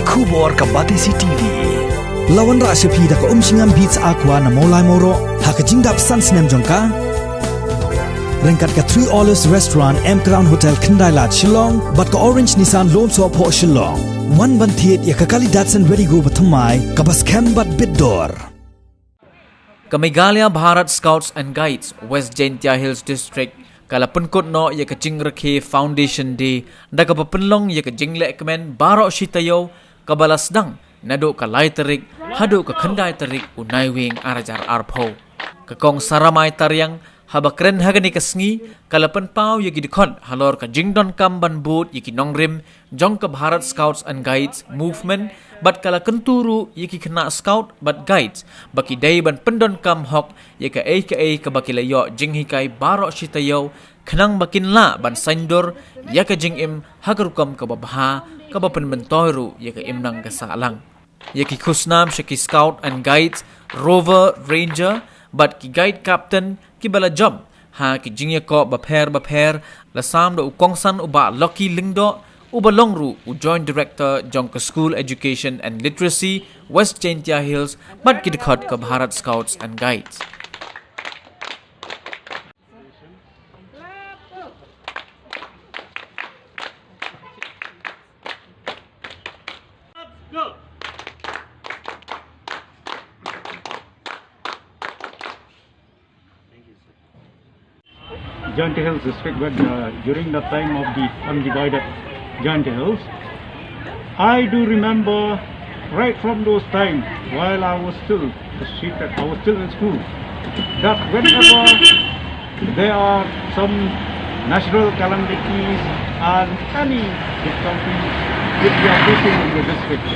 Kubor ka Batisi TV. Lawan Rashapi da ka umsingam beats aqua na molai moro haka jingdap sans nem jongka. Rengkat ka 3 Olives Restaurant M Crown Hotel Kendai Lat Shillong bat ka Orange Nissan Lone So Po Shillong. One ban thiet ya ka Kali Datsun Ready Go bathamai ka bas kem bat bidor. Kamigalia Bharat Scouts and Guides West Jaiñtia Hills District kala Pynkut no ya ka Jingrakhe Foundation Day da ka papenlong ya ka Jingrakhe baro shitayo ka balasdang nado ka lai tarik hado ka khandai tarik unai wing arajar arpo ka kong saramai taryang habakren hagani kasngi kalapan pau yaki dikon halor ka jingdon kam ban boot yaki nongrim jong ka Bharat Scouts and Guides movement bat kala kenturu yaki kena scout bat guides baki day ban pendon kam hok yaka ka baki layo jinghikai baro shitayo kenang bakin la ban saindor yaka jingim hagarukam ka babha ka bapen bentoyru yaka imnang ka salang yaki khusnam shaki scout and guides rover ranger but ki guide captain ki bala job ha ki jingya ko bapher lasam do ukongsan uba lucky lingdo uba longru u joint director jongka school education and literacy West Jaiñtia Hills but ki dikhot ka Bharat Scouts and Guides. Jaiñtia Hills district, but during the time of the undivided Jaiñtia Hills, I do remember right from those times while I was still in school, that whenever there are some natural calamities and any difficulties which we are facing in the district,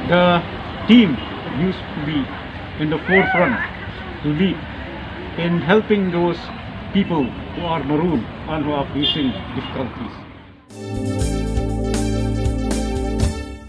the team used to be in the forefront to lead in helping those people who are marooned and who are facing difficulties.